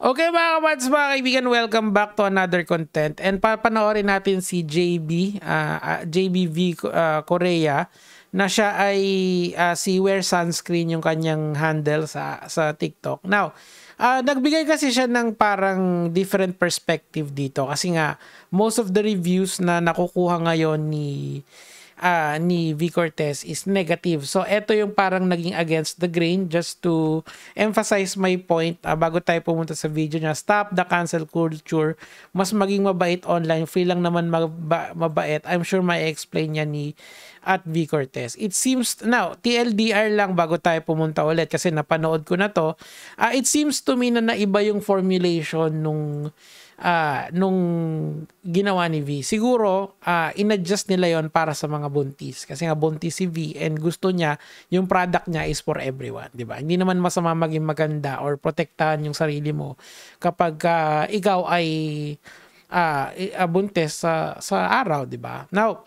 Okay mga kapads, mga kaibigan, welcome back to another content. And papanoorin natin si JBV Korea na siya ay si Wear Sunscreen yung kanyang handle sa TikTok. Now, nagbigay kasi siya ng parang different perspective dito kasi nga most of the reviews na nakukuha ngayon ni V. Cortez is negative. So, ito yung parang naging against the grain just to emphasize my point bago tayo pumunta sa video niya. Stop the cancel culture. Mas maging mabait online. Free lang naman mabait. I'm sure may explain niya ni at V. Cortez. It seems, now, TLDR lang bago tayo pumunta ulit kasi napanood ko na to. It seems to me na naiba yung formulation nung ginawa ni V. Siguro, in-adjust nila yon para sa mga buntis. Kasi nga buntis si V and gusto niya, yung product niya is for everyone. Diba? Hindi naman masama maging maganda or protektahan yung sarili mo kapag ikaw ay buntis sa araw. Diba? Now,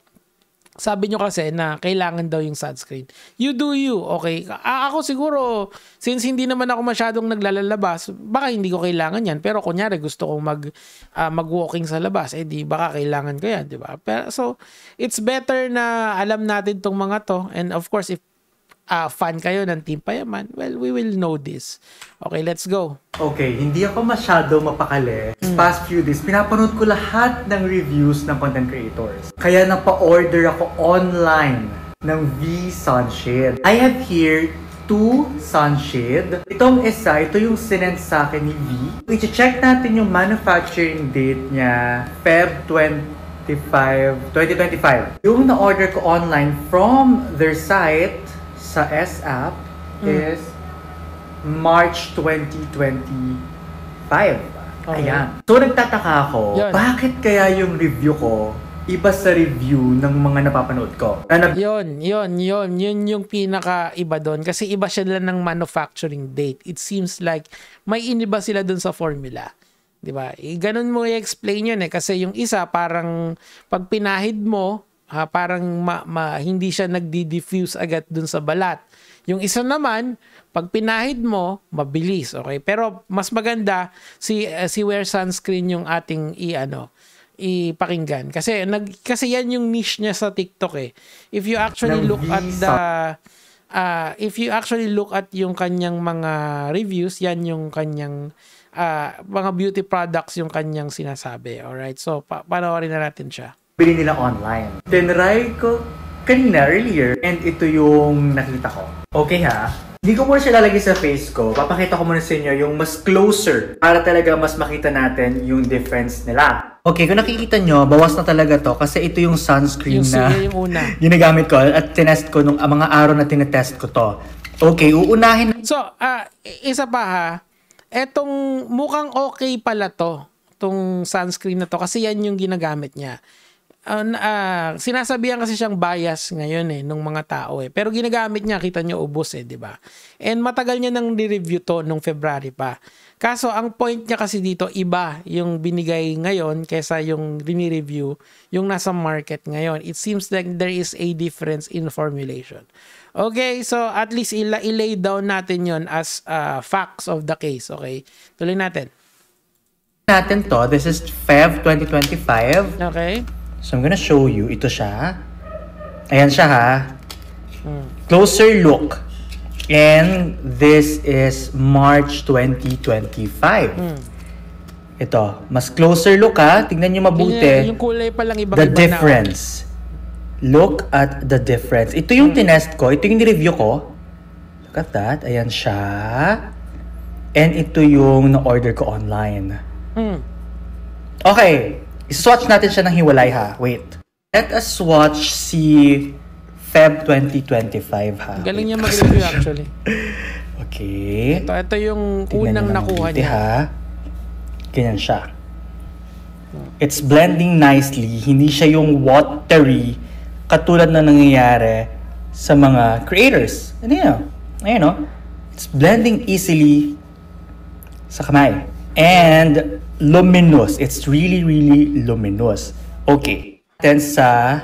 sabi nyo kasi na kailangan daw yung sunscreen. You do you, okay? Ako siguro, since hindi naman ako masyadong naglalabas, baka hindi ko kailangan yan. Pero kunyari gusto kong mag-walking sa labas, di baka kailangan ko yan, di ba? So, it's better na alam natin tong mga to. And of course, if fan kayo ng Team Payaman, well, we will know this. Okay, let's go. Okay, hindi ako masyado mapakali. Past few days, pinapanood ko lahat ng reviews ng content creators. Kaya napa-order ako online ng V Sunshade. I have here 2 sunshade. Itong isa, ito yung sinend sa akin ni V. I-check natin yung manufacturing date niya, Feb 2025. Yung na-order ko online from their site, sa S-App is March 2025. Okay. Ayan. So, nagtataka ako, bakit kaya yung review ko iba sa review ng mga napapanood ko? Yun yung pinaka-iba doon. Kasi iba sila ng manufacturing date. It seems like may iniba sila doon sa formula. Diba? Ganun mo i-explain yun kasi yung isa parang pag pinahid mo, parang hindi siya nagdi-diffuse agad dun sa balat. Yung isa naman, pag pinahid mo, mabilis, okay? Pero mas maganda si Wear Sunscreen yung ating ipakinggan. Kasi yan yung niche niya sa TikTok eh. If you actually look at yung kanyang mga reviews, yan yung kanyang mga beauty products yung kanyang sinasabi. Alright? So, panoorin na natin siya. Bili nila online. Tinry ko kanina earlier and ito yung nakita ko. Okay ha? Hindi ko muna siya lalagay sa face ko. Papakita ko muna sa inyo yung mas closer para talaga mas makita natin yung difference nila. Okay, kung nakikita nyo, bawas na talaga to kasi ito yung sunscreen yung una. ginagamit ko at tinest ko nung mga araw na tinetest ko to. Okay, uunahin. So, isa pa ha. Etong mukhang okay pala to. Itong sunscreen na to kasi yan yung ginagamit niya. Sinasabihan kasi siyang bias ngayon nung mga tao pero ginagamit niya, kita niyo ubos di ba? And matagal niya nang ni-review to nung February pa. Kaso ang point niya kasi dito iba yung binigay ngayon kaysa yung rini-review yung nasa market ngayon. It seems like there is a difference in formulation. Okay, so at least i-lay down natin yon as facts of the case, okay? Tuloy natin. This is Feb 2025. Okay. So, I'm gonna show you. Ito siya. Ayan siya ha. Closer look. And this is March 2025. Ito. Mas closer look ha. Tingnan nyo mabuti. Yung kulay pa lang the difference. Look at the difference. Ito yung tinest ko. Ito yung review ko. Look at that. Ayan siya. And ito yung na-order ko online. Okay. I-swatch natin siya ng hiwalay ha. Wait. Let us swatch si Feb 2025 ha. Galing niya mag-review actually. Okay. Ito yung unang nakuha niya. Ha? Ganyan siya. It's blending nicely. Hindi siya yung watery katulad na nangyayari sa mga creators. Ano yun? Ayun o. It's blending easily sa kamay. And luminous. It's really, really luminous. Okay. Then sa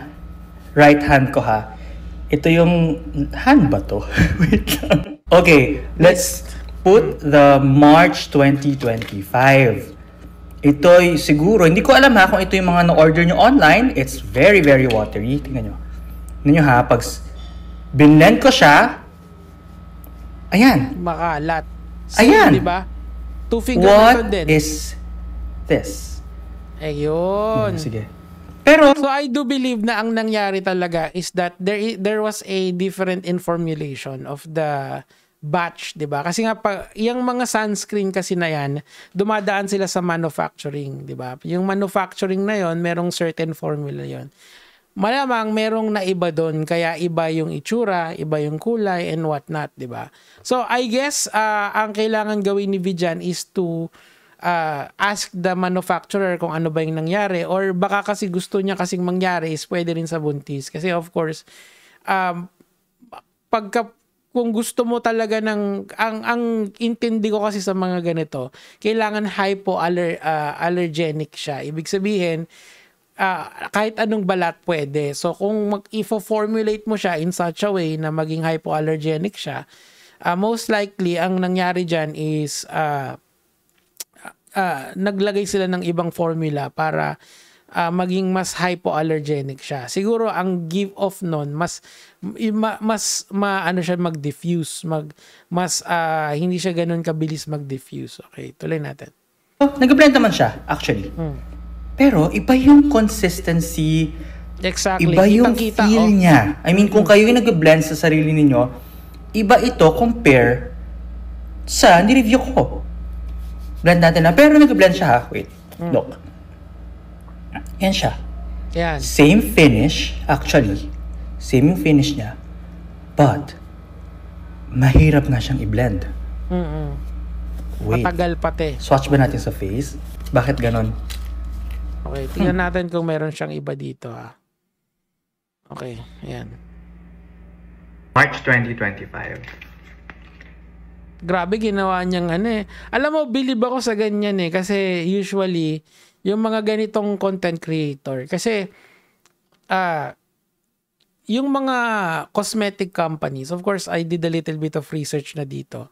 right hand ko ha. Ito yung hand ba to? Wait lang. Okay. Let's put the March 2025. Ito'y siguro, hindi ko alam ha kung ito yung mga na-order nyo online. It's very, very watery. Tingnan nyo. Tingnan nyo ha, pag binlend ko siya, ayan. Makalat. Ayan. Diba? Two-finger What method din. is this? Ayun. Sige. Pero, So I do believe na ang nangyari talaga is that there was a different in formulation of the batch, 'di ba? Kasi nga yung mga sunscreen kasi na yan, dumadaan sila sa manufacturing, 'di ba? Yung manufacturing na yon, merong certain formula yon. Malamang merong naiba doon, kaya iba yung itsura, iba yung kulay and what not, 'di ba? So I guess ang kailangan gawin ni Vijan is to ask the manufacturer kung ano ba yung nangyari, or baka kasi gusto niya kasing mangyari is pwede rin sa buntis. Kasi of course, kung gusto mo talaga ang intindi ko kasi sa mga ganito, kailangan hypoallergenic siya. Ibig sabihin, kahit anong balat pwede. So kung i-formulate mo siya in such a way na maging hypoallergenic siya, most likely ang nangyari dyan is naglagay sila ng ibang formula para maging mas hypoallergenic siya. Siguro ang give off nun mas ano siya mag-diffuse, hindi siya ganoon kabilis mag-diffuse. Okay, tuloy natin. nag-blend naman siya actually. Pero iba yung consistency. Exactly. Iba yung feel niya. I mean, kung kayo yung nag-blend sa sarili ninyo, iba ito compare sa ni-review ko. Blend natin na. Pero nag-blend siya ha. Wait. Look. Yan siya. Yan. Same finish, actually. Same yung finish niya. But, mahirap nga siyang i-blend. Wait. Matagal pati. Swatch ba natin sa face? Bakit ganon? Okay, tingnan natin kung meron siyang iba dito ha. Okay, ayan. March 2025. Grabe ginawa niyang ano eh. Alam mo, believe ako sa ganyan eh. Kasi usually, yung mga ganitong content creator. Kasi, yung mga cosmetic companies, of course, I did a little bit of research na dito.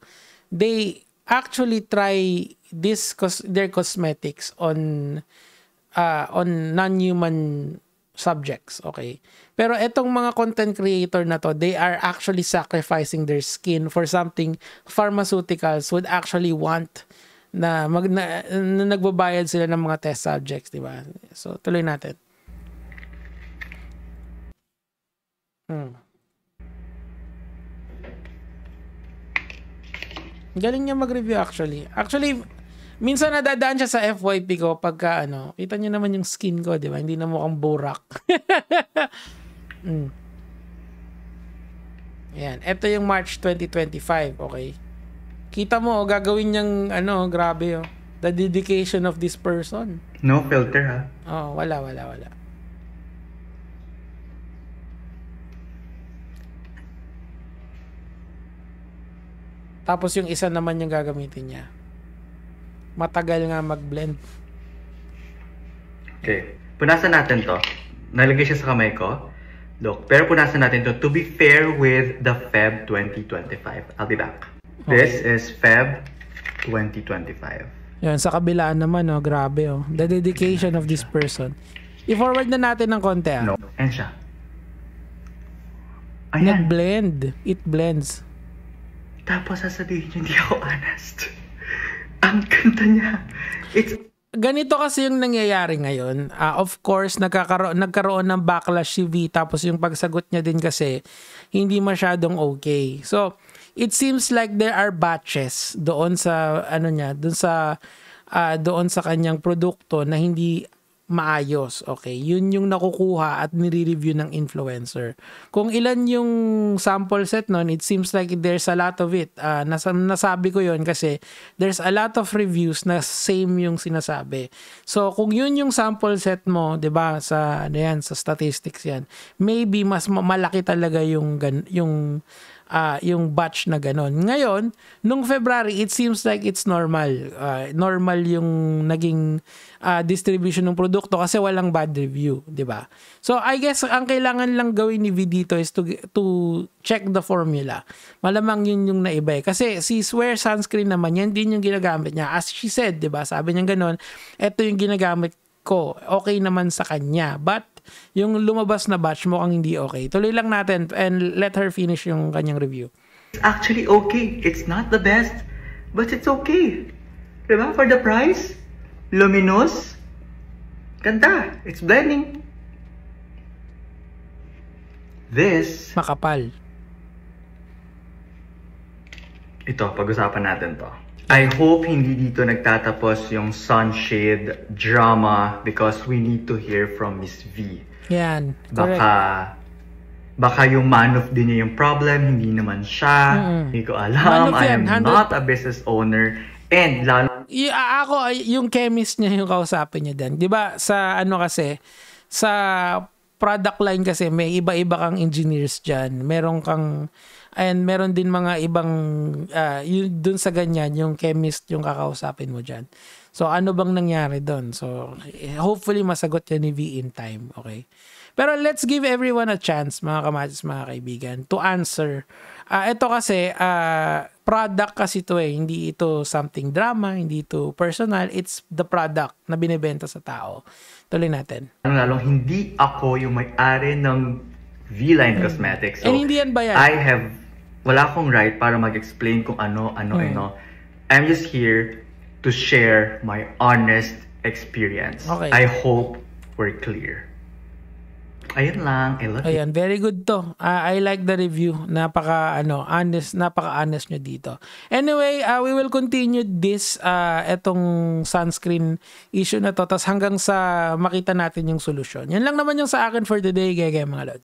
They actually try their cosmetics on non-human subjects, okay? Pero etong mga content creator na to, they are actually sacrificing their skin for something pharmaceuticals would actually want na nagbabayad sila ng mga test subjects, di ba? So, tuloy natin. Galing niya mag-review actually. Actually, minsan nadadaan siya sa FYP ko pagka kita niyo naman yung skin ko, di ba? Hindi na mukhang burak. Ayan. Ito yung March 2025, okay? Kita mo, gagawin niyang, grabe, the dedication of this person. No filter, ha? Oh, wala. Tapos yung isa naman yung gagamitin niya. Matagal nga mag-blend. Okay. Punasan natin to. Nalagay siya sa kamay ko. Look, pero punasan natin to be fair with the Feb 2025. I'll be back. Okay. This is Feb 2025. Yan, sa kabilaan naman, grabe, the dedication of this person. I-forward na natin ng konti, No, and siya. Ayan. Nag-blend. It blends. Tapos sasabihin niya, hindi ako honest. Ang ganda niya. Ganito kasi yung nangyayari ngayon. Of course, nagkaroon ng backlash si V, tapos yung pagsagot niya din kasi hindi masyadong okay. So, it seems like there are batches doon sa doon sa kanyang produkto na hindi maayos. Okay, yun yung nakukuha at nire-review ng influencer. Kung ilan yung sample set nun, it seems like there's a lot of it. Nasabi ko yun kasi there's a lot of reviews na same yung sinasabi. So kung yun yung sample set mo, 'di ba, sa statistics yan, maybe mas malaki talaga yung yung batch na ganon. Ngayon, nung February, it seems like it's normal. Normal yung naging distribution ng produkto kasi walang bad review, di ba? So, I guess, ang kailangan lang gawin ni V dito is to check the formula. Malamang yun yung naiba. Kasi si Swear sunscreen naman, yan din yung ginagamit niya. As she said, di ba? Sabi niya ganon, eto yung ginagamit ko. Okay naman sa kanya. But, yung lumabas na batch mo ang hindi okay. Tuloy lang natin and let her finish yung kanyang review. It's actually okay. It's not the best, but it's okay. Diba? For the price, luminous, ganda. It's blending. This, Makapal. ito, pag-usapan natin to. I hope hindi dito nagtatapos yung sunshade drama because we need to hear from Miss V. Yan. Correct. Baka yung man-off din niya yung problem, hindi naman siya. Hindi ko alam. I am not a business owner. And lalo... Ako, yung chemist niya yung kausapin niya din. Di ba sa ano kasi, sa product line kasi may iba-iba kang engineers dyan. Meron kang... And meron din mga ibang, dun sa ganyan, yung chemist yung kakausapin mo dyan. So, ano bang nangyari dun? So, hopefully masagot yan ni V in time. Okay? Pero let's give everyone a chance, mga kamatis, mga kaibigan, to answer. Ito kasi, product kasi ito eh. Hindi ito something drama, hindi ito personal. It's the product na binibenta sa tao. Tuloy natin. Lalong hindi ako yung may-ari ng V-Line Cosmetics. So, hindi yan ba yan? Wala akong right para mag-explain kung ano. I'm just here to share my honest experience. Okay. I hope we're clear. Ayun lang. I love you. Ayan, very good to. I like the review. Honest, napaka-honest nyo dito. Anyway, we will continue this, etong sunscreen issue na to, tas hanggang sa makita natin yung solusyon. Yan lang naman yung sa akin for today, gaya mga lods.